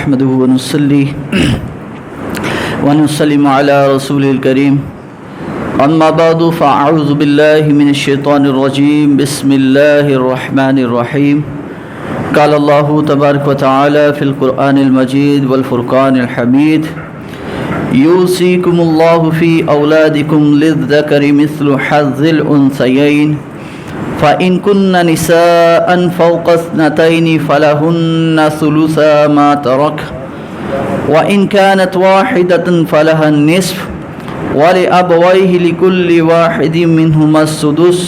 نحمده ونصلي ونسلم على رسوله الكريم أما بعد فأعوذ بالله من الشيطان الرجيم بسم الله الرحمن الرحيم قال الله تبارك وتعالى في القرآن المجيد والفرقان الحميد يوصيكم الله في أولادكم للذكر مثل حظ الأنثيين فإن كن نساء فوق اثنتين فلهن ثلثا ما ترك وإن كانت واحدة فلها النصف ولأبويه لكل واحد منهما السدس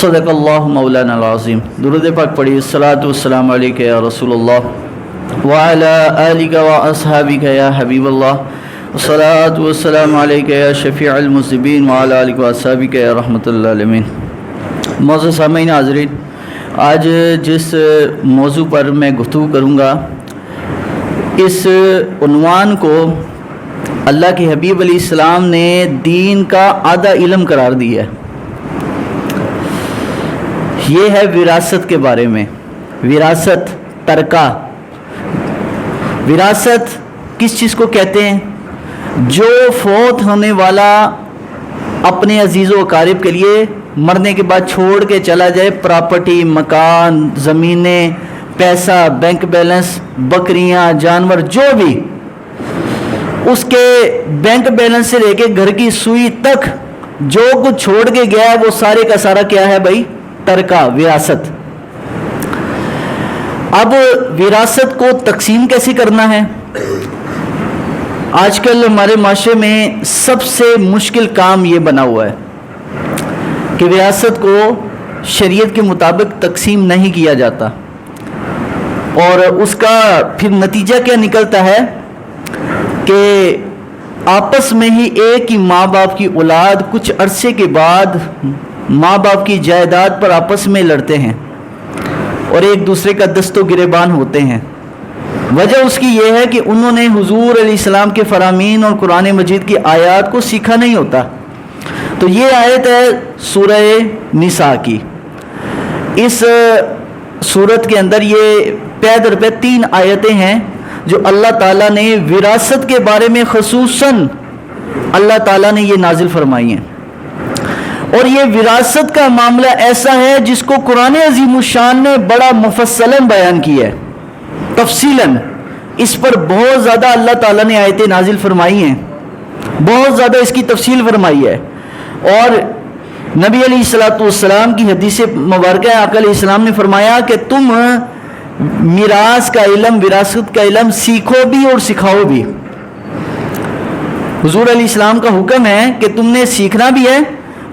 صدق اللہ مولانا العظیم. درود پاک پڑھی. الصلاۃ والسلام علیک یا رسول اللہ وعلی آلک واصحابک یا حبیب اللہ والصلاۃ والسلام علیک یا شفیع المذنبین وعلی آلک واصحابک یا رحمۃ اللہ علیہ. معزز سامعین حاضرین، آج جس موضوع پر میں گفتگو کروں گا اس عنوان کو اللہ کے حبیب علیہ السلام نے دین کا آدھا علم قرار دیا ہے. یہ ہے وراثت کے بارے میں. وراثت ترکہ. وراثت کس چیز کو کہتے ہیں؟ جو فوت ہونے والا اپنے عزیز و اقارب کے لیے مرنے کے بعد چھوڑ کے چلا جائے. پراپرٹی، مکان، زمینیں، پیسہ، بینک بیلنس، بکریاں، جانور، جو بھی اس کے بینک بیلنس سے لے کے گھر کی سوئی تک جو کچھ چھوڑ کے گیا ہے وہ سارے کا سارا کیا ہے بھائی؟ ترکہ، وراثت. اب وراثت کو تقسیم کیسے کرنا ہے؟ آج کل ہمارے معاشرے میں سب سے مشکل کام یہ بنا ہوا ہے کہ وراثت کو شریعت کے مطابق تقسیم نہیں کیا جاتا، اور اس کا پھر نتیجہ کیا نکلتا ہے کہ آپس میں ہی ایک ہی ماں باپ کی اولاد کچھ عرصے کے بعد ماں باپ کی جائیداد پر آپس میں لڑتے ہیں اور ایک دوسرے کا دست و گریبان ہوتے ہیں. وجہ اس کی یہ ہے کہ انہوں نے حضور علیہ السلام کے فرامین اور قرآن مجید کی آیات کو سیکھا نہیں ہوتا. تو یہ آیت ہے سورہ نساء کی. اس سورت کے اندر یہ پے در پے 3 آیتیں ہیں جو اللہ تعالیٰ نے وراثت کے بارے میں خصوصاً اللہ تعالیٰ نے یہ نازل فرمائی ہیں. اور یہ وراثت کا معاملہ ایسا ہے جس کو قرآن عظیم الشان نے بڑا مفصلاً بیان کیا ہے، تفصیلاً. اس پر بہت زیادہ اللہ تعالیٰ نے آیتیں نازل فرمائی ہیں، بہت زیادہ اس کی تفصیل فرمائی ہے. اور نبی علیہ السلام کی حدیث مبارکہ آقا علیہ السلام نے فرمایا کہ تم میراث کا علم، وراثت کا علم سیکھو بھی اور سکھاؤ بھی. حضور علیہ السلام کا حکم ہے کہ تم نے سیکھنا بھی ہے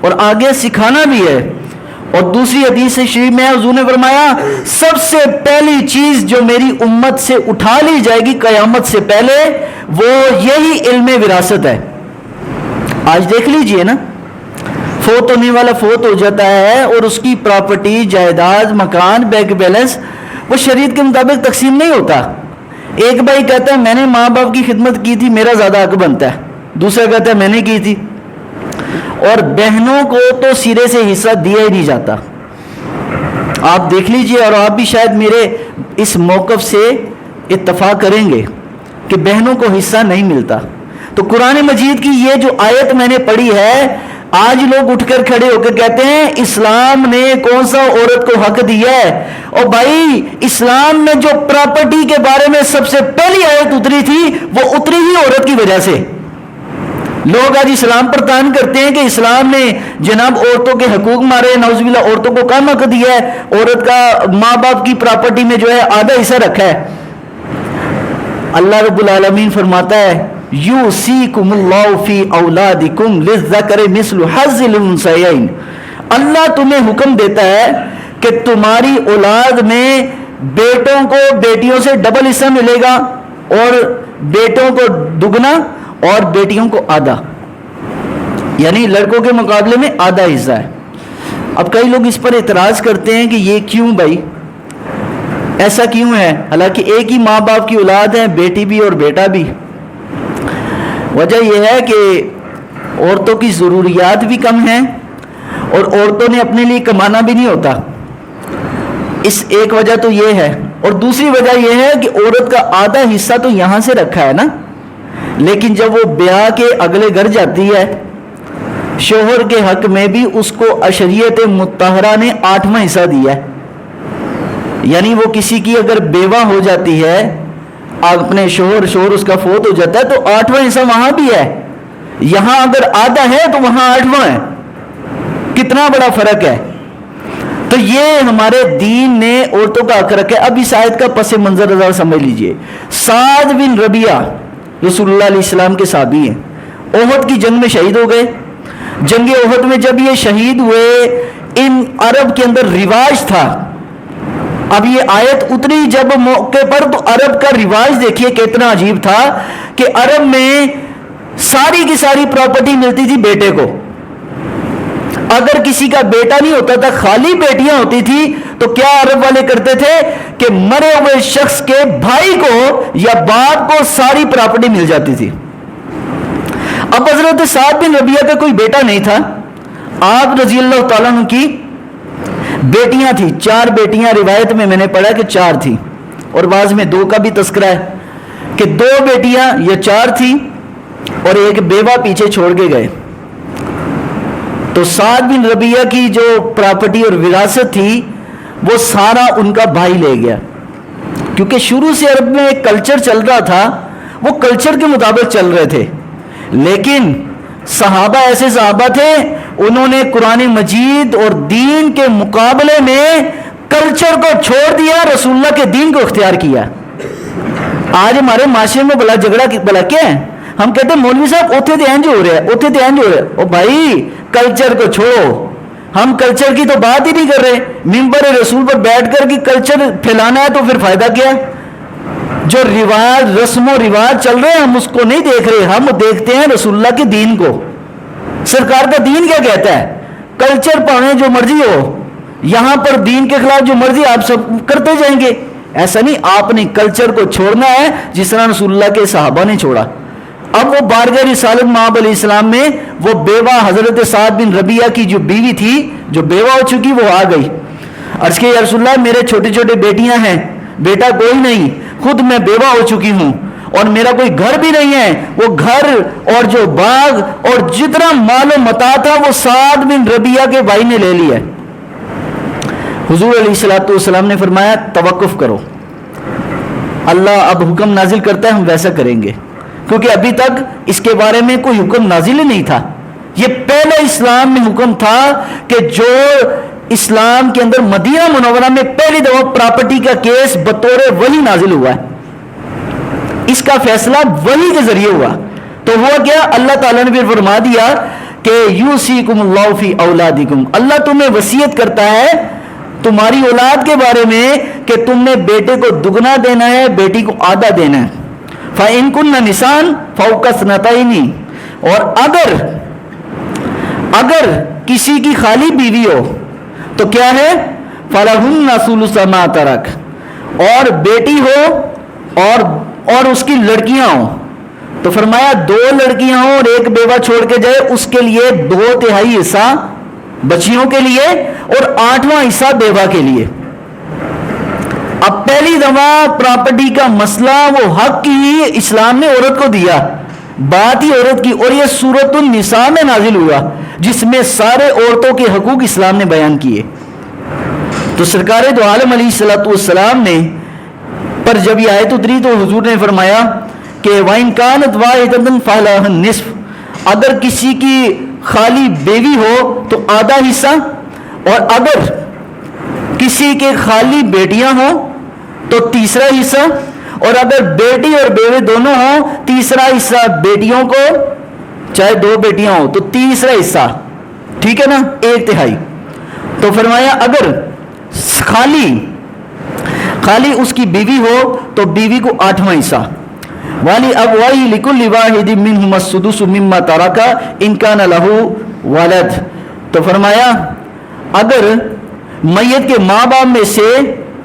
اور آگے سکھانا بھی ہے. اور دوسری حدیث شریف میں حضور نے فرمایا سب سے پہلی چیز جو میری امت سے اٹھا لی جائے گی قیامت سے پہلے وہ یہی علم وراثت ہے. آج دیکھ لیجئے نا، فوت ہونے والا فوت ہو جاتا ہے اور اس کی پراپرٹی، جائیداد، مکان، بینک بیلنس وہ شریعت کے مطابق تقسیم نہیں ہوتا. ایک بھائی کہتا ہے میں نے ماں باپ کی خدمت کی تھی، میرا زیادہ حق بنتا ہے. دوسرا کہتا ہے میں نے کی تھی. اور بہنوں کو تو سرے سے حصہ دیا ہی نہیں جاتا. آپ دیکھ لیجئے، اور آپ بھی شاید میرے اس موقف سے اتفاق کریں گے کہ بہنوں کو حصہ نہیں ملتا. تو قرآن مجید کی یہ جو آیت میں نے پڑھی ہے، آج لوگ اٹھ کر کھڑے ہو کر کہتے ہیں اسلام نے کون سا عورت کو حق دیا ہے؟ اور بھائی اسلام میں جو پراپرٹی کے بارے میں سب سے پہلی آیت اتری تھی وہ اتری ہی عورت کی وجہ سے. لوگ آج اسلام پر تان کرتے ہیں کہ اسلام نے جناب عورتوں کے حقوق مارے، نعوذ باللہ عورتوں کو کم حق دیا ہے، عورت کا ماں باپ کی پراپرٹی میں جو ہے آدھا حصہ رکھا ہے. اللہ رب العالمین فرماتا ہے یوصیکم اللہ فی اولادکم للذکر مثل حظ الانثیین. اللہ تمہیں حکم دیتا ہے کہ تمہاری اولاد میں بیٹوں کو بیٹیوں سے ڈبل حصہ ملے گا، اور بیٹوں کو دگنا اور بیٹیوں کو آدھا، یعنی لڑکوں کے مقابلے میں آدھا حصہ ہے. اب کئی لوگ اس پر اعتراض کرتے ہیں کہ یہ کیوں بھائی، ایسا کیوں ہے؟ حالانکہ ایک ہی ماں باپ کی اولاد ہے، بیٹی بھی اور بیٹا بھی. وجہ یہ ہے کہ عورتوں کی ضروریات بھی کم ہیں اور عورتوں نے اپنے لیے کمانا بھی نہیں ہوتا. اس ایک وجہ تو یہ ہے. اور دوسری وجہ یہ ہے کہ عورت کا آدھا حصہ تو یہاں سے رکھا ہے نا، لیکن جب وہ بیاہ کے اگلے گھر جاتی ہے شوہر کے حق میں بھی اس کو عشریت مطہرہ نے 8واں حصہ دیا ہے. یعنی وہ کسی کی اگر بیوہ ہو جاتی ہے اپنے شوہر اس کا فوت ہو جاتا ہے تو 8واں حصہ وہاں بھی ہے. یہاں اگر آدھا ہے تو وہاں 8واں ہے. کتنا بڑا فرق ہے. تو یہ ہمارے دین نے عورتوں کا حق رکھا ہے. اب اس آیت کا پس منظر ذرا سمجھ لیجئے. سعد بن ربیعہ رسول اللہ علیہ السلام کے صحابی ہیں، احد کی جنگ میں شہید ہو گئے. جنگ احد میں جب یہ شہید ہوئے، ان عرب کے اندر رواج تھا. اب یہ آیت اتری جب موقع پر تو عرب کا رواج دیکھیے کتنا عجیب تھا کہ عرب میں ساری کی ساری پراپرٹی ملتی تھی بیٹے کو. اگر کسی کا بیٹا نہیں ہوتا تھا، خالی بیٹیاں ہوتی تھی، تو کیا عرب والے کرتے تھے کہ مرے ہوئے شخص کے بھائی کو یا باپ کو ساری پراپرٹی مل جاتی تھی. اب حضرت سعد بن ربیعہ کا کوئی بیٹا نہیں تھا. آپ رضی اللہ تعالیٰ عنہ کی بیٹیاں تھیں، 4 بیٹیاں. روایت میں نے پڑھا کہ 4 تھیں، اور بعض میں 2 کا بھی تذکرہ ہے کہ 2 بیٹیاں یا 4 تھیں اور ایک بیوہ پیچھے چھوڑ کے گئے. تو سعد بن ربیعہ کی جو پراپرٹی اور وراثت تھی وہ سارا ان کا بھائی لے گیا. کیونکہ شروع سے عرب میں ایک کلچر چل رہا تھا، وہ کلچر کے مطابق چل رہے تھے. لیکن صحابہ ایسے صحابہ تھے، انہوں نے قرآن مجید اور دین کے مقابلے میں کلچر کو چھوڑ دیا، رسول اللہ کے دین کو اختیار کیا. آج ہمارے معاشرے میں بلا جھگڑا بلا کیا ہے؟ ہم کہتے ہیں مولوی صاحب اوتھے تے انج ہو رہا ہے، اوتھے تے انج ہو رہا ہے. او بھائی کلچر کو چھوڑو. ہم کلچر کی تو بات ہی نہیں کر رہے. منبر رسول پر بیٹھ کر کے کلچر پھیلانا ہے تو پھر فائدہ کیا؟ جو رواج رسم و رواج چل رہے ہیں ہم اس کو نہیں دیکھ رہے، ہم دیکھتے ہیں رسول اللہ کے دین کو. سرکار کا دین کیا کہتا ہے؟ کلچر پانے جو مرضی ہو، یہاں پر دین کے خلاف جو مرضی آپ سب کرتے جائیں گے. ایسا نہیں، آپ نے کلچر کو چھوڑنا ہے جس طرح رسول اللہ کے صحابہ نے چھوڑا. اب وہ بارگاہ رسالت مآب علیہ السلام میں وہ بیوہ حضرت سعد بن ربیعہ کی جو بیوی تھی، جو بیوہ ہو چکی، وہ آ گئی. عرض کہ یا رسول اللہ میرے چھوٹے چھوٹے بیٹیاں ہیں، بیٹا کوئی نہیں، خود میں بیوہ ہو چکی ہوں اور میرا کوئی گھر بھی نہیں ہے. وہ گھر اور جو باغ اور جتنا مال و متاع تھا وہ سعد بن ربیعہ کے بھائی نے لے لیا. حضور علیہ الصلوۃ والسلام نے فرمایا توقف کرو، اللہ اب حکم نازل کرتا ہے، ہم ویسا کریں گے. کیونکہ ابھی تک اس کے بارے میں کوئی حکم نازل ہی نہیں تھا. یہ پہلے اسلام میں حکم تھا کہ جو اسلام کے اندر مدینہ منورہ میں پہلی دفعہ پراپرٹی کا کیس بطور وحی نازل ہوا ہے، اس کا فیصلہ وحی کے ذریعے ہوا. تو ہوا کیا؟ اللہ تعالیٰ نے پھر فرما دیا کہ یوصیکم اللہ فی اولادکم، اللہ تمہیں وصیت کرتا ہے تمہاری اولاد کے بارے میں کہ تم نے بیٹے کو دگنا دینا ہے، بیٹی کو آدھا دینا ہے. فَإِن كُنَّ نِسَاءً فَوْقَ اثْنَتَيْنِ، اور اگر کسی کی خالی بیوی ہو تو کیا ہے؟ فَلَهُنَّ ثُلُثُ مَا تَرَكَ، اور بیٹی ہو اور اس کی لڑکیاں ہوں تو فرمایا 2 لڑکیاں ہوں اور ایک بیوہ چھوڑ کے جائے، اس کے لیے 2/3 حصہ بچیوں کے لیے اور 8واں حصہ بیوہ کے لیے. اب پہلی دفعہ پراپرٹی کا مسئلہ وہ حق ہی اسلام نے عورت کو دیا، بات ہی عورت کی. اور یہ سورۃ النساء میں نازل ہوا جس میں سارے عورتوں کے حقوق اسلام نے بیان کیے. تو سرکار دو عالم علیہ الصلوۃ والسلام نے پر جب یہ آیت اتری تو حضور نے فرمایا کہ وَإِن كَانَتْ وَاحِدَةٌ فَلَهَا النِّصْفُ، اگر کسی کی خالی بیوی ہو تو آدھا حصہ، اور اگر کسی کے خالی بیٹیاں ہوں تو 3 حصہ، اور اگر بیٹی اور بیوے دونوں ہوں 3 حصہ بیٹیوں کو، چاہے 2 بیٹیاں ہوں تو 3 حصہ، ٹھیک ہے نا، 1/3. تو فرمایا اگر خالی اس کی بیوی ہو تو بیوی کو 8واں حصہ. والی ابوائہ لکل واحد منہما السدس مما ترک ان کان لہ ولد. تو فرمایا اگر میت کے ماں باپ میں سے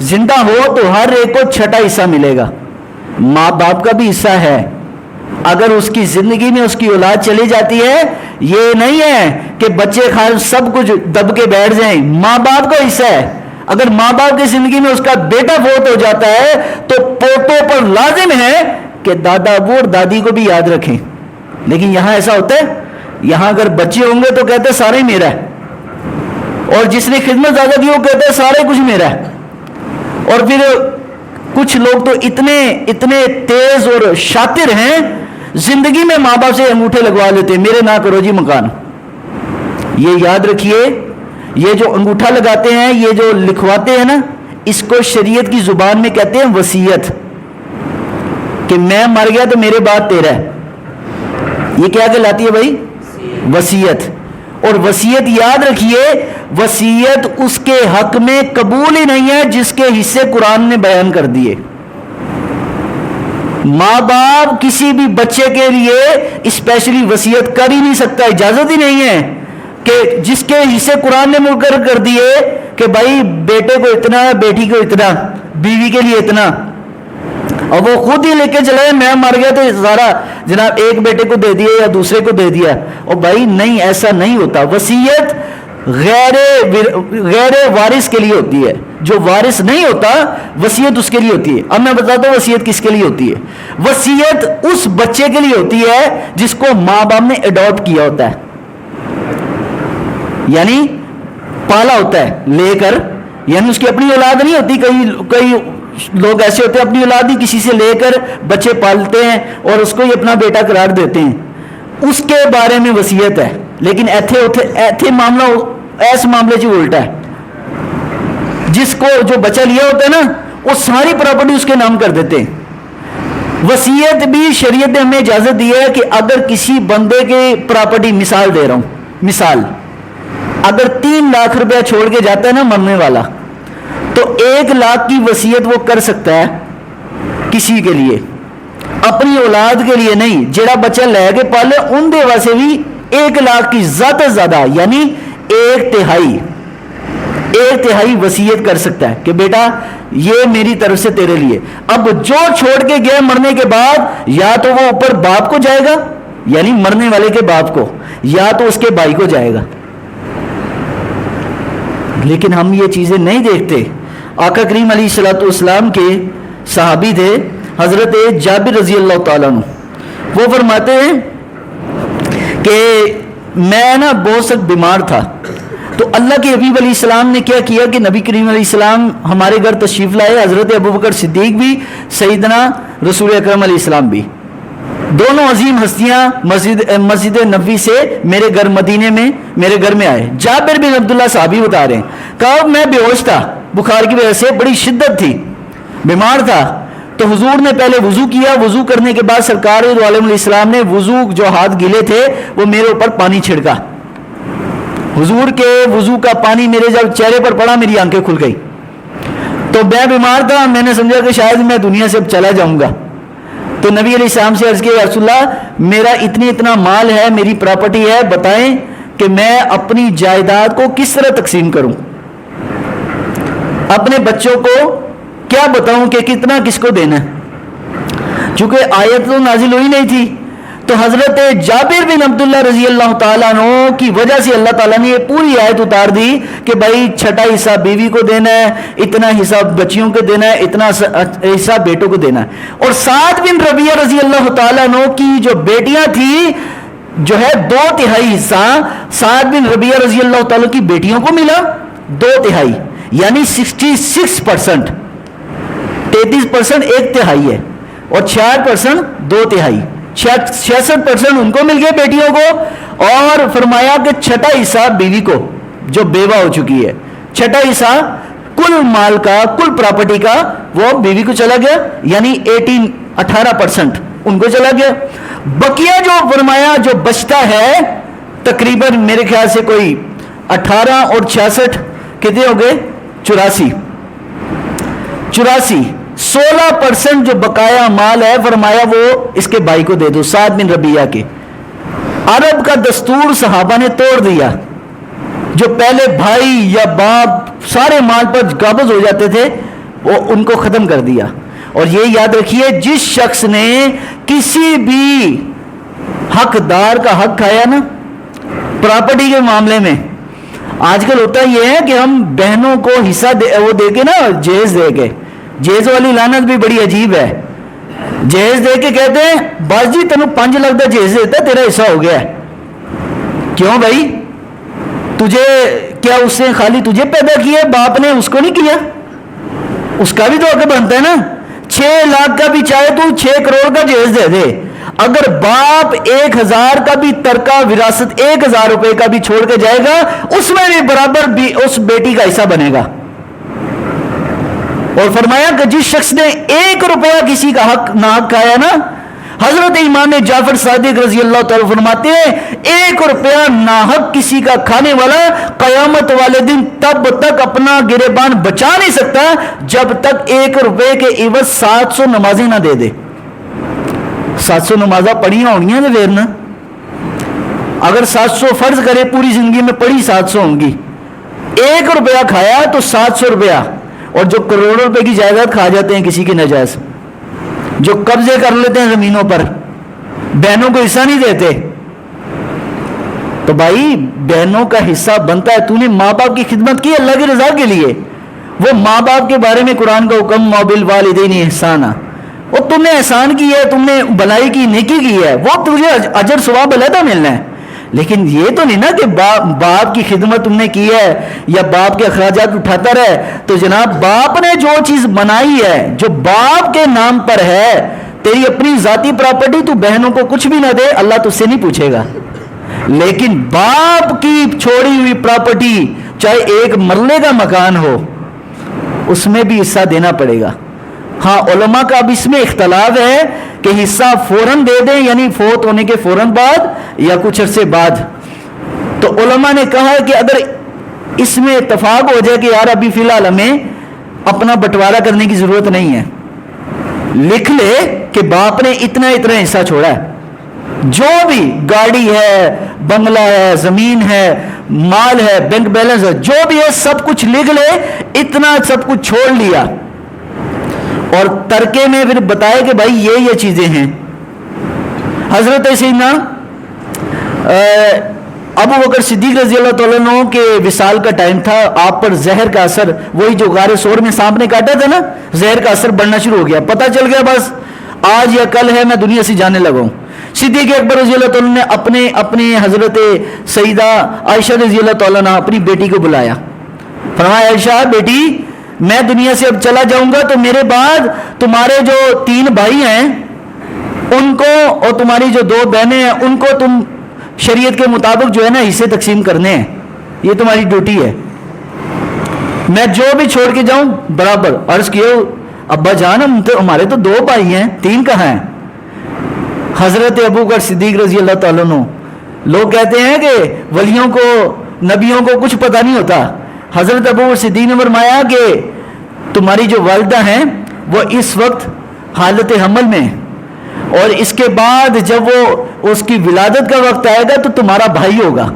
زندہ ہو تو ہر ایک کو 6واں حصہ ملے گا. ماں باپ کا بھی حصہ ہے. اگر اس کی زندگی میں اس کی اولاد چلی جاتی ہے، یہ نہیں ہے کہ بچے سب کچھ دب کے بیٹھ جائیں، ماں باپ کا حصہ ہے. اگر ماں باپ کی زندگی میں اس کا بیٹا فوت ہو جاتا ہے تو پوتوں پر لازم ہے کہ دادا ابو اور دادی کو بھی یاد رکھیں. لیکن یہاں ایسا ہوتا ہے, یہاں اگر بچے ہوں گے تو کہتے ہیں سارے میرا ہے, اور جس نے خدمت زیادہ کی وہ کہتے ہیں سارے کچھ میرا ہے. اور پھر کچھ لوگ تو اتنے تیز اور شاطر ہیں, زندگی میں ماں باپ سے انگوٹھے لگوا لیتے ہیں, میرے نہ کرو جی مکان. یہ یاد رکھیے, یہ جو انگوٹھا لگاتے ہیں, یہ جو لکھواتے ہیں نا, اس کو شریعت کی زبان میں کہتے ہیں وصیت, کہ میں مر گیا تو میرے بعد تیرا ہے. یہ کیا کہلاتی ہے بھائی؟ وصیت. اور وصیت یاد رکھیے, وصیت اس کے حق میں قبول ہی نہیں ہے جس کے حصے قرآن نے بیان کر دیے. ماں باپ کسی بھی بچے کے لیے اسپیشلی وصیت کر ہی نہیں سکتا, اجازت ہی نہیں ہے کہ جس کے حصے قرآن نے مقرر کر دیے کہ بھائی بیٹے کو اتنا, بیٹی کو اتنا, بیوی کے لیے اتنا, اور وہ خود ہی لے کے چلے میں مر گیا تو سارا جناب ایک بیٹے کو دے دیا یا دوسرے کو دے دیا. اور بھائی نہیں, ایسا نہیں ہوتا. وصیت غیر وارث کے لیے ہوتی ہے, جو وارث نہیں ہوتا وصیت اس کے لیے ہوتی ہے. اب میں بتاتا ہوں وصیت کس کے لیے ہوتی ہے. وصیت اس بچے کے لیے ہوتی ہے جس کو ماں باپ نے اڈاپٹ کیا ہوتا ہے, یعنی پالا ہوتا ہے لے کر, یعنی اس کی اپنی اولاد نہیں ہوتی. کئی لوگ ایسے ہوتے ہیں اپنی اولاد ہی کسی سے لے کر بچے پالتے ہیں اور اس کو ہی اپنا بیٹا قرار دیتے ہیں, اس کے بارے میں وصیت ہے. لیکن ایتھے معاملہ ایس معاملے سے الٹا ہے. جس کو جو بچہ لیا ہوتا ہے نا, وہ ساری پراپرٹی اس کے نام کر دیتے ہیں. وصیت بھی شریعت نے ہمیں اجازت دی ہے کہ اگر کسی بندے کی پراپرٹی, مثال دے رہا ہوں, مثال اگر 3 لاکھ روپیہ چھوڑ کے جاتا ہے نا مرنے والا, تو 1 لاکھ کی وصیت وہ کر سکتا ہے کسی کے لیے, اپنی اولاد کے لیے نہیں. جڑا بچہ لے کے پالے ان دے واسطے بھی 1 لاکھ کی زیادہ سے زیادہ یعنی 1/3 وصیت کر سکتا ہے کہ بیٹا یہ میری طرف سے تیرے لیے. اب جو چھوڑ کے گیا مرنے کے بعد, یا تو وہ اوپر باپ کو جائے گا یعنی مرنے والے کے باپ کو, یا تو اس کے بھائی کو جائے گا. لیکن ہم یہ چیزیں نہیں دیکھتے. آقا کریم علیہ الصلوۃ والسلام کے صحابی تھے حضرت جابر رضی اللہ تعالیٰ عنہ, وہ فرماتے ہیں کہ میں نا بہت سخت بیمار تھا, تو اللہ کے حبیب علیہ السلام نے کیا کیا کہ نبی کریم علیہ السلام ہمارے گھر تشریف لائے. حضرت ابوبکر صدیق بھی, سیدنا رسول اکرم علیہ السلام بھی, دونوں عظیم ہستیاں مسجد نبوی سے میرے گھر مدینے میں میرے گھر میں آئے. جابر بن عبداللہ صحابی بتا رہے ہیں, کہا میں بے ہوش تھا, بخار کی وجہ سے بڑی شدت تھی, بیمار تھا. تو حضور نے پہلے وضو کیا, وضو کرنے کے بعد سرکار علیہ السلام نے وضو جو ہاتھ گیلے تھے وہ میرے اوپر پانی چھڑکا. حضور کے وضو کا پانی میرے جب چہرے پر پڑا میری آنکھیں کھل گئی. تو میں بیمار تھا, میں نے سمجھا کہ شاید میں دنیا سے اب چلا جاؤں گا. تو نبی علیہ السلام سے عرض کیا, رسول اللہ میرا اتنا مال ہے, میری پراپرٹی ہے, بتائیں کہ میں اپنی جائیداد کو کس طرح تقسیم کروں, اپنے بچوں کو کیا بتاؤں کہ کتنا کس کو دینا ہے. چونکہ آیت تو نازل ہوئی نہیں تھی, تو حضرت جابر بن عبداللہ رضی اللہ تعالیٰ عنہ کی وجہ سے اللہ تعالیٰ نے یہ پوری آیت اتار دی کہ بھائی 6واں حصہ بیوی کو دینا ہے, اتنا حصہ بچیوں کو دینا ہے, اتنا حصہ بیٹوں کو دینا ہے. اور سعد بن ربیعہ رضی اللہ تعالیٰ عنہ کی جو بیٹیاں تھیں, جو ہے 2/3 حصہ سعد بن ربیعہ رضی اللہ تعالیٰ کی بیٹیوں کو ملا, 2/3 یعنی 66%, 33% 1/3 ہے, اور 66% 2/3, 66% ان کو مل گئے بیٹیوں کو. اور فرمایا کہ 6واں حصہ بیوی کو جو بیوہ ہو چکی ہے, 6واں حصہ کل مال کا, کل پراپرٹی کا وہ بیوی کو چلا گیا, یعنی 18% ان کو چلا گیا. بقیہ جو فرمایا جو بچتا ہے تقریباً میرے خیال سے کوئی 18 اور 66 کتنے ہو گئے, 84 16% جو بقایا مال ہے فرمایا وہ اس کے بھائی کو دے دو, سعد بن ربیعہ کے. عرب کا دستور صحابہ نے توڑ دیا, جو پہلے بھائی یا باپ سارے مال پر قابض ہو جاتے تھے وہ ان کو ختم کر دیا. اور یہ یاد رکھیے, جس شخص نے کسی بھی حقدار کا حق کھایا نا پراپرٹی کے معاملے میں, آج کل ہوتا یہ ہے کہ ہم بہنوں کو حصہ وہ دے کے نا، جہیز دے کے، جہیز والی لعنت بھی بڑی عجیب ہے. جہیز دے کے کہتے ہیں بس جی تینوں 5 لاکھ کا جہیز دیتا تیرا حصہ ہو گیا ہے. کیوں بھائی؟ تجھے کیا اس نے خالی تجھے پیدا کیا، باپ نے اس کو نہیں کیا؟ اس کا بھی تو حق بنتا ہے نا. 6 لاکھ کا بھی چاہے تو 6 کروڑ کا جہیز دے دے، اگر باپ 1000 کا بھی ترکہ وراثت 1000 روپے کا بھی چھوڑ کے جائے گا، اس میں بھی برابر بھی اس بیٹی کا حصہ بنے گا. اور فرمایا کہ جس شخص نے 1 روپیہ کسی کا حق ناحق کھایا نا، حضرت امام جعفر صادق رضی اللہ تعالیٰ فرماتے ہیں 1 روپیہ ناحق کسی کا کھانے والا قیامت والے دن تب تک اپنا گریبان بچا نہیں سکتا جب تک 1 روپے کے عوض 700 نمازیں نہ دے دے. 700 نمازیں پڑھی ہونگی ہیں پھر نا، اگر 700 فرض کرے پوری زندگی میں پڑھی 700 ہوں گی، 1 روپیہ کھایا تو 700 روپیہ. اور جو کروڑوں روپے کی جائیداد کھا جاتے ہیں کسی کی نجائز، جو قبضے کر لیتے ہیں زمینوں پر، بہنوں کو حصہ نہیں دیتے. تو بھائی بہنوں کا حصہ بنتا ہے. تو نے ماں باپ کی خدمت کی اللہ کی رضا کے لیے. وہ ماں باپ کے بارے میں قرآن کا حکم وبالوالدین احسانا، وہ تم نے احسان کی ہے، تم نے بھلائی کی، نیکی کی ہے، وہ تجھے اجر ثواب علیحدہ ملنا ہے. لیکن یہ تو نہیں نا کہ باپ کی خدمت تم نے کی ہے یا باپ کے اخراجات اٹھاتا رہے. تو جناب باپ نے جو چیز بنائی ہے جو باپ کے نام پر ہے، تیری اپنی ذاتی پراپرٹی، تو بہنوں کو کچھ بھی نہ دے، اللہ تجھ سے نہیں پوچھے گا. لیکن باپ کی چھوڑی ہوئی پراپرٹی چاہے 1 مرلے کا مکان ہو، اس میں بھی حصہ دینا پڑے گا. ہاں علماء کا اب اس میں اختلاف ہے کہ حصہ فوراً دے دیں، یعنی فوت ہونے کے فوراً بعد یا کچھ عرصے بعد. تو علماء نے کہا ہے کہ اگر اس میں اتفاق ہو جائے کہ یار ابھی فی الحال ہمیں اپنا بٹوارا کرنے کی ضرورت نہیں ہے، لکھ لے کہ باپ نے اتنا اتنا حصہ چھوڑا ہے، جو بھی گاڑی ہے، بنگلہ ہے، زمین ہے، مال ہے، بینک بیلنس ہے، جو بھی ہے سب کچھ لکھ لے، اتنا سب کچھ چھوڑ لیا. اور ترکے میں پھر بتائے کہ بھائی یہ چیزیں ہیں. حضرت سیدنا ابو بکر صدیق رضی اللہ تعالیٰ عنہ کے وصال کا ٹائم تھا. آپ پر زہر کا اثر، وہی جو غار ثور میں سانپ نے کاٹا تھا نا، زہر کا اثر بڑھنا شروع ہو گیا. پتہ چل گیا بس آج یا کل ہے میں دنیا سے جانے لگا ہوں. صدیق اکبر رضی اللہ تعالیٰ نے اپنے حضرت سیدہ عائشہ رضی اللہ تعالیٰ عنہ اپنی بیٹی کو بلایا. فرمایا عائشہ بیٹی، میں دنیا سے اب چلا جاؤں گا تو میرے بعد تمہارے جو 3 بھائی ہیں ان کو، اور تمہاری جو 2 بہنیں ہیں ان کو تم شریعت کے مطابق جو ہے نا حصے تقسیم کرنے ہیں. یہ تمہاری ڈیوٹی ہے. میں جو بھی چھوڑ کے جاؤں برابر. عرض کیے ابا جان ہمارے تو 2 بھائی ہیں، 3 کہاں ہیں؟ حضرت ابو بکر صدیق رضی اللہ تعالیٰ عنہ، لوگ کہتے ہیں کہ ولیوں کو، نبیوں کو کچھ پتہ نہیں ہوتا. حضرت ابو بکر صدیق نے فرمایا کہ تمہاری جو والدہ ہیں وہ اس وقت حالت حمل میں، اور اس کے بعد جب وہ اس کی ولادت کا وقت آئے گا تو تمہارا بھائی ہوگا.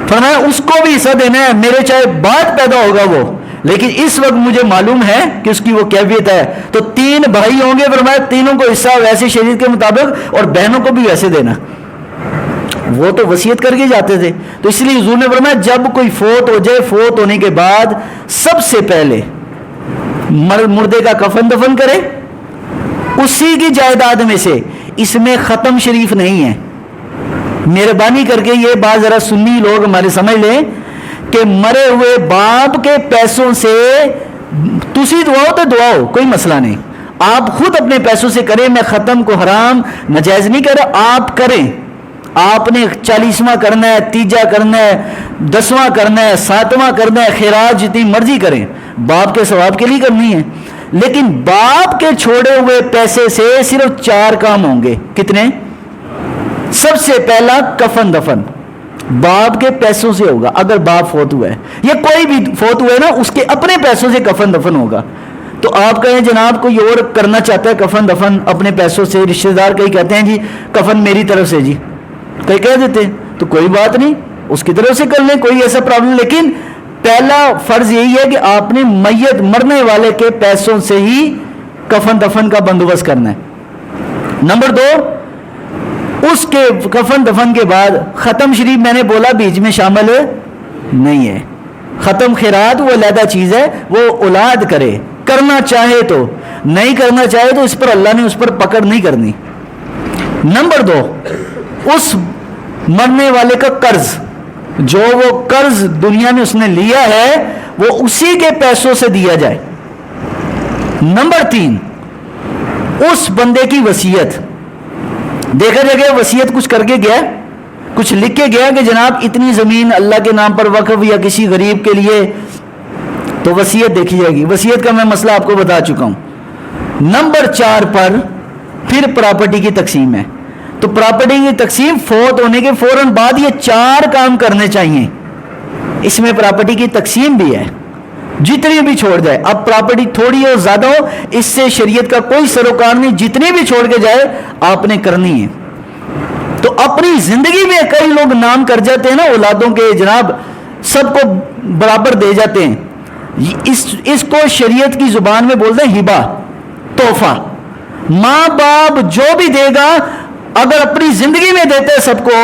فرمایا اس کو بھی حصہ دینا ہے، میرے چاہے بعد پیدا ہوگا وہ، لیکن اس وقت مجھے معلوم ہے کہ اس کی وہ کیفیت ہے. تو 3 بھائی ہوں گے، فرمایا تینوں کو حصہ ویسے شریعت کے مطابق، اور بہنوں کو بھی ویسے دینا. وہ تو وصیت کر کے جاتے تھے. تو اس لیے حضور نے فرمایا جب کوئی فوت ہو جائے، فوت ہونے کے بعد سب سے پہلے مردے کا کفن دفن کرے اسی کی جائیداد میں سے. اس میں ختم شریف نہیں ہے. مہربانی کر کے یہ بات ذرا سنی لوگ ہمارے سمجھ لیں کہ مرے ہوئے باپ کے پیسوں سے تسی دعاؤ تو دعاؤ، کوئی مسئلہ نہیں، آپ خود اپنے پیسوں سے کریں. میں ختم کو حرام ناجائز نہیں کہہ رہا، آپ کریں. آپ نے 40واں کرنا ہے، 30 کرنا ہے، 10واں کرنا ہے، 7واں کرنا ہے، خیرات جتنی مرضی کریں، باپ کے ثواب کے لیے کرنی ہے. لیکن باپ کے چھوڑے ہوئے پیسے سے صرف 4 کام ہوں گے. کتنے؟ سب سے پہلا کفن دفن باپ کے پیسوں سے ہوگا. اگر باپ فوت ہوا ہے یا کوئی بھی فوت ہوا ہے نا، اس کے اپنے پیسوں سے کفن دفن ہوگا. تو آپ کہیں جناب کوئی اور کرنا چاہتا ہے کفن دفن اپنے پیسوں سے، رشتہ دار کئی کہتے ہیں جی کفن میری طرف سے، جی کئی کہہ دیتے ہیں، تو کوئی بات نہیں، اس کی طرف سے کر لیں، کوئی ایسا پرابلم. لیکن پہلا فرض یہی ہے کہ آپ نے میت مرنے والے کے پیسوں سے ہی کفن دفن کا بندوبست کرنا ہے. نمبر 2، اس کے کفن دفن کے بعد ختم شریف میں نے بولا بیچ میں شامل ہے نہیں ہے. ختم خیرات وہ علیحدہ چیز ہے, وہ اولاد کرے, کرنا چاہے تو, نہیں کرنا چاہے تو اس پر اللہ نے اس پر پکڑ نہیں کرنی. نمبر 2, اس مرنے والے کا قرض, جو وہ قرض دنیا میں اس نے لیا ہے وہ اسی کے پیسوں سے دیا جائے. نمبر 3, اس بندے کی وصیت. دیکھا جائے وصیت کچھ کر کے گیا, کچھ لکھ کے گیا کہ جناب اتنی زمین اللہ کے نام پر وقف یا کسی غریب کے لیے, تو وصیت دیکھی جائے گی. وصیت کا میں مسئلہ آپ کو بتا چکا ہوں. نمبر 4 پر پھر پراپرٹی کی تقسیم ہے. تو پراپرٹی کی تقسیم فوت ہونے کے فوراً بعد یہ 4 کام کرنے چاہیے. اس میں پراپرٹی کی تقسیم بھی ہے, جتنی بھی چھوڑ جائے. اب پراپرٹی تھوڑی ہو زیادہ ہو اس سے شریعت کا کوئی سروکار نہیں, جتنی بھی چھوڑ کے جائے آپ نے کرنی ہے. تو اپنی زندگی میں کئی لوگ نام کر جاتے ہیں نا اولادوں کے, جناب سب کو برابر دے جاتے ہیں. اس کو شریعت کی زبان میں بولتے ہیں ہبہ, تحفہ. ماں باپ جو بھی دے گا اگر اپنی زندگی میں دیتے ہیں سب کو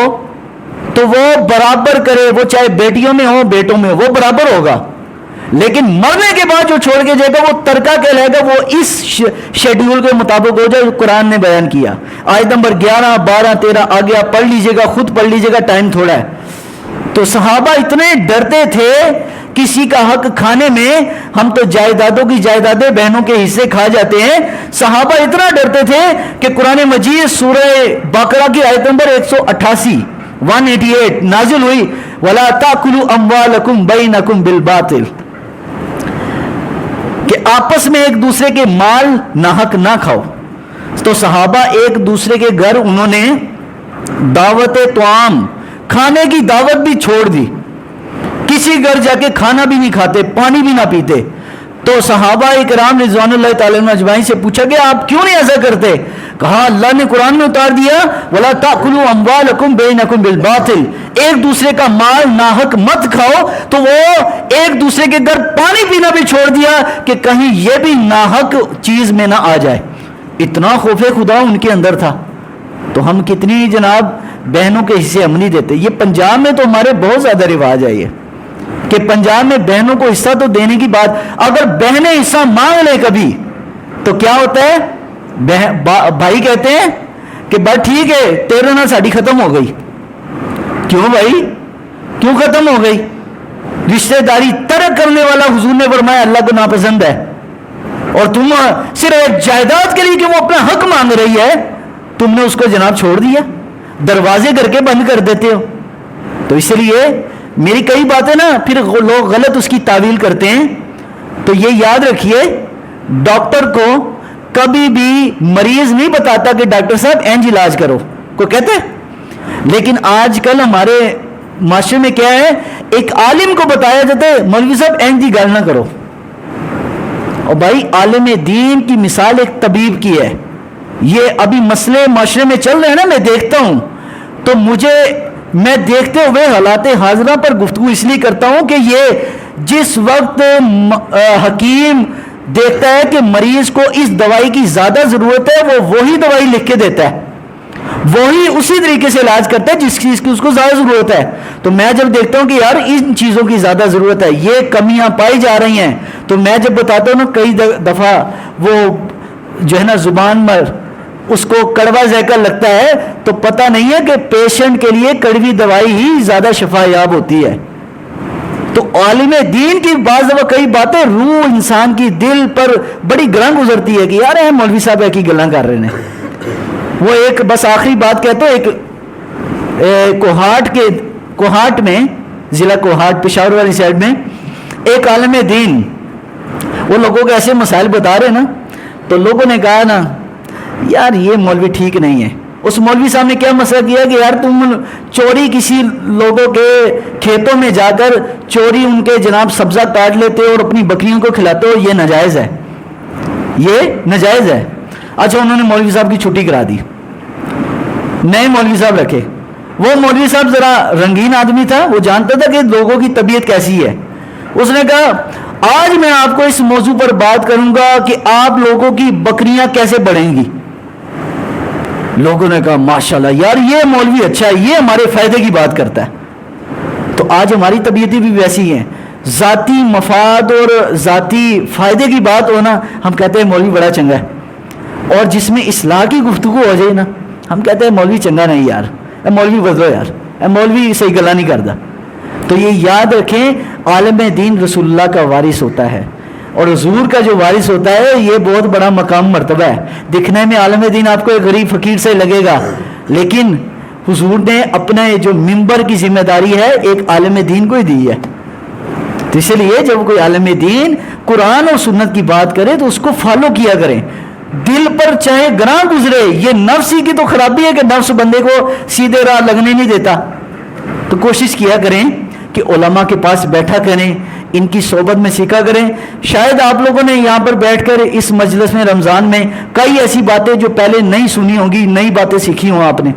تو وہ برابر کرے, وہ چاہے بیٹیوں میں ہو بیٹوں میں, وہ برابر ہوگا. لیکن مرنے کے بعد جو چھوڑ کے جائے گا وہ ترکہ کہلائے گا, وہ اس شیڈیول کے مطابق ہو جائے جو قرآن نے بیان کیا. آیت نمبر 11, 12, 13 آگے آپ پڑھ لیجئے گا, خود پڑھ لیجئے گا, ٹائم تھوڑا ہے. تو صحابہ اتنے ڈرتے تھے کسی کا حق کھانے میں. ہم تو جائیدادوں کی جائیدادیں بہنوں کے حصے کھا جاتے ہیں. صحابہ اتنا ڈرتے تھے کہ قرآن مجید سورہ بقرہ کی آیت نمبر 188 نازل ہوئی, وَلَا تَأْكُلُوا أَمْوَالَكُمْ بَيْنَكُمْ بِالْبَاطِلِ, کہ آپس میں ایک دوسرے کے مال ناحق نہ کھاؤ. تو صحابہ ایک دوسرے کے گھر انہوں نے دعوت طعام کھانے کی دعوت بھی چھوڑ دی. کسی گھر جا کے کھانا بھی نہیں کھاتے, پانی بھی نہ پیتے. تو صحابہ اکرام رضوان اللہ تعالی عنہ اجمعین سے پوچھا کہ آپ کیوں نہیں ایسا کرتے؟ کہا اللہ نے قرآن میں اتار دیا وَلَا تَأْكُلُوا أَمْوَالَكُمْ بَيْنَكُمْ بِالْبَاطِلِ, ایک دوسرے کا مال ناحق مت کھاؤ. تو وہ ایک دوسرے کے گھر پانی پینا بھی چھوڑ دیا کہ کہیں یہ بھی ناحق چیز میں نہ آ جائے. اتنا خوف خدا ان کے اندر تھا. تو ہم کتنی جناب بہنوں کے حصے ہم نہیں دیتے. یہ پنجاب میں تو ہمارے بہت زیادہ رواج ہے یہ کہ پنجاب میں بہنوں کو حصہ تو دینے کی بات, اگر بہنیں حصہ مانگ لیں کبھی تو کیا ہوتا ہے, بھائی کہتے ہیں کہ بس ٹھیک ہے تیرے نہ ساڑی ختم ہو گئی. کیوں بھائی, کیوں ختم ہو گئی؟ رشتہ داری ترک کرنے والا حضور نے فرمایا اللہ کو ناپسند ہے. اور تم صرف ایک جائیداد کے لیے کہ وہ اپنا حق مانگ رہی ہے تم نے اس کو جناب چھوڑ دیا, دروازے کر کے بند کر دیتے ہو. تو اس لیے میری کئی باتیں نا پھر لوگ غلط اس کی تعویل کرتے ہیں. تو یہ یاد رکھیے ڈاکٹر کو کبھی بھی مریض نہیں بتاتا کہ ڈاکٹر صاحب اینج علاج کرو, کو کہتے. لیکن آج کل ہمارے معاشرے میں کیا ہے, ایک عالم کو بتایا جاتا ہے مولوی صاحب اینج کی گل نہ کرو. اور بھائی عالم دین کی مثال ایک طبیب کی ہے. یہ ابھی مسئلے معاشرے میں چل رہے ہیں نا, میں دیکھتا ہوں تو میں دیکھتے ہوئے حالات حاضرہ پر گفتگو اس لیے کرتا ہوں کہ یہ جس وقت حکیم دیکھتا ہے کہ مریض کو اس دوائی کی زیادہ ضرورت ہے وہ وہی دوائی لکھ کے دیتا ہے, وہی اسی طریقے سے علاج کرتا ہے جس چیز کی اس کو زیادہ ضرورت ہے. تو میں جب دیکھتا ہوں کہ یار ان چیزوں کی زیادہ ضرورت ہے, یہ کمیاں پائی جا رہی ہیں, تو میں جب بتاتا ہوں نا کئی دفعہ وہ جو ہے نا زبان پر اس کو کڑوا ذائقہ لگتا ہے تو پتہ نہیں ہے کہ پیشنٹ کے لیے کڑوی دوائی ہی زیادہ شفا یاب ہوتی ہے. تو عالم دین کی بعض دفعہ کئی باتیں روح انسان کی دل پر بڑی گراں گزرتی ہے کہ یار مولوی صاحب ایک ہی گلاں کر رہے ہیں. وہ ایک بس آخری بات کہتا ہوں, ایک کوہاٹ میں ضلع کوہاٹ پشاور والی سائڈ میں ایک عالم دین وہ لوگوں کو ایسے مسائل بتا رہے نا, تو لوگوں نے کہا نا یار یہ مولوی ٹھیک نہیں ہے. اس مولوی صاحب نے کیا مسئلہ کیا کہ یار تم چوری کسی لوگوں کے کھیتوں میں جا کر چوری ان کے جناب سبزہ کاٹ لیتے ہو اور اپنی بکریوں کو کھلاتے ہو, یہ ناجائز ہے, یہ ناجائز ہے. اچھا انہوں نے مولوی صاحب کی چھٹی کرا دی, نئے مولوی صاحب رکھے. وہ مولوی صاحب ذرا رنگین آدمی تھا, وہ جانتا تھا کہ لوگوں کی طبیعت کیسی ہے. اس نے کہا آج میں آپ کو اس موضوع پر بات کروں گا کہ آپ لوگوں کی بکریاں کیسے بڑھیں گی. لوگوں نے کہا ماشاءاللہ یار یہ مولوی اچھا ہے, یہ ہمارے فائدے کی بات کرتا ہے. تو آج ہماری طبیعتیں بھی ویسی ہیں، ذاتی مفاد اور ذاتی فائدے کی بات ہو نا، ہم کہتے ہیں مولوی بڑا چنگا ہے، اور جس میں اصلاح کی گفتگو ہو جائے نا، ہم کہتے ہیں مولوی چنگا نہیں یار، اے مولوی بدلو یار، اے مولوی صحیح گلا نہیں کرتا۔ تو یہ یاد رکھیں، عالم دین رسول اللہ کا وارث ہوتا ہے، اور حضور کا جو وارث ہوتا ہے یہ بہت بڑا مقام مرتبہ ہے۔ دکھنے میں عالم دین آپ کو ایک غریب فقیر سے لگے گا، لیکن حضور نے اپنے جو منبر کی ذمہ داری ہے ایک عالم دین کو ہی دی ہے۔ تو اس لیے جب کوئی عالم دین قرآن اور سنت کی بات کرے تو اس کو فالو کیا کریں، دل پر چاہے گراں گزرے۔ یہ نفس ہی کی تو خرابی ہے کہ نفس بندے کو سیدھے راہ لگنے نہیں دیتا۔ تو کوشش کیا کریں کہ علماء کے پاس بیٹھا کریں، ان کی صحبت میں سیکھا کریں۔ شاید آپ لوگوں نے یہاں پر بیٹھ کر اس مجلس میں رمضان میں کئی ایسی باتیں جو پہلے نہیں سنی ہوں گی، نئی باتیں سیکھی ہوں آپ نے،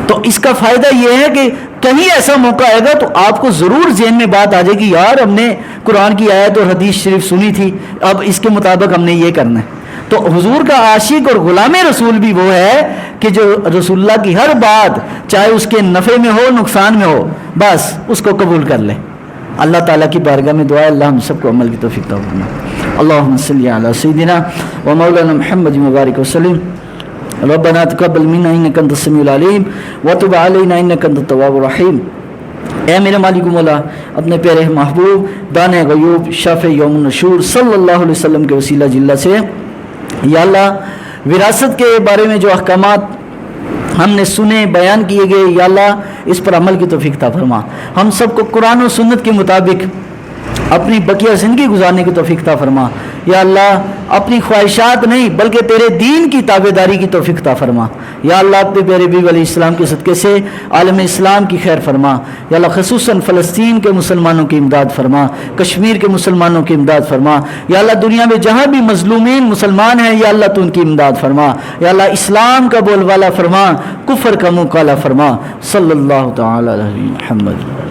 تو اس کا فائدہ یہ ہے کہ کہیں ایسا موقع آئے گا تو آپ کو ضرور ذہن میں بات آ جائے گی، یار ہم نے قرآن کی آیت اور حدیث شریف سنی تھی، اب اس کے مطابق ہم نے یہ کرنا ہے۔ تو حضور کا عاشق اور غلام رسول بھی وہ ہے کہ جو رسول اللہ کی ہر بات، چاہے اس کے نفع میں ہو نقصان میں ہو، بس اس کو قبول کر لے۔ اللہ تعالیٰ کی بارگاہ میں دعا ہے اللہ ہم سب کو عمل کی توفیق عطا فرمائے۔ اللہم صلی علی سیدنا و مولانا محمد مبارک وسلم۔ ربنا تقبل منا انک انت السمیع العلیم وتب علینا انک انت التواب الرحیم۔ اے میرے مالک و مولا، اپنے پیارے محبوب دانِ غیوب شافع یوم النشور صلی اللہ علیہ وسلم کے وسیلہ جلہ سے یا اللہ وراثت کے بارے میں جو احکامات ہم نے سنے بیان کیے گئے، یا اللہ اس پر عمل کی توفیق عطا فرما۔ ہم سب کو قرآن و سنت کے مطابق اپنی بقیہ زندگی گزارنے کی توفیق عطا فرما۔ یا اللہ اپنی خواہشات نہیں بلکہ تیرے دین کی تابعداری کی توفیق عطا فرما۔ یا اللہ اپنے پیارے نبی علیہ السلام کے صدقے سے عالم اسلام کی خیر فرما۔ یا اللہ خصوصاً فلسطین کے مسلمانوں کی امداد فرما، کشمیر کے مسلمانوں کی امداد فرما۔ یا اللہ دنیا میں جہاں بھی مظلومین مسلمان ہیں یا اللہ تو ان کی امداد فرما۔ یا اللہ اسلام کا بول والا فرما، کفر کا منہ کالا فرما۔ صلی اللہ تعالی علیہ محمد۔